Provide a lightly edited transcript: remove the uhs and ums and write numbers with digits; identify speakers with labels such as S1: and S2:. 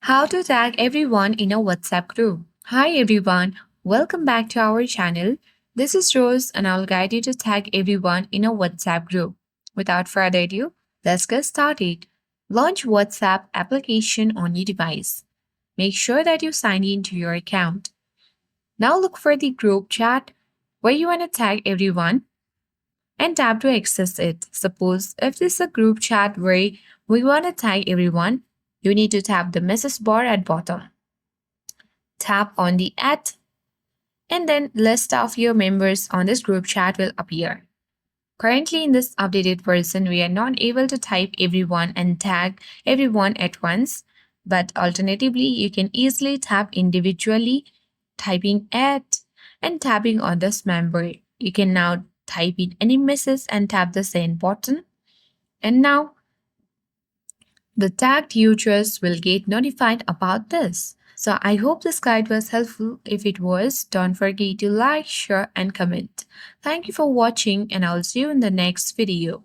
S1: How to tag everyone in a WhatsApp group. Hi everyone, welcome back to our channel. This is Rose and I'll guide you to tag everyone in a WhatsApp group. Without further ado, let's get started. Launch WhatsApp application on your device. Make sure that you sign in to your account. Now look for the group chat where you want to tag everyone and tap to access it. Suppose if this is a group chat where we want to tag everyone, you need to tap the message bar at bottom. Tap on the at and then list of your members on this group chat will appear. Currently in this updated version, we are not able to type everyone and tag everyone at once, but alternatively, you can easily tap individually, typing at and tapping on this member. You can now type in any message and tap the send button. And now the tagged users will get notified about this. So I hope this guide was helpful. If it was, don't forget to like, share and comment. Thank you for watching and I'll see you in the next video.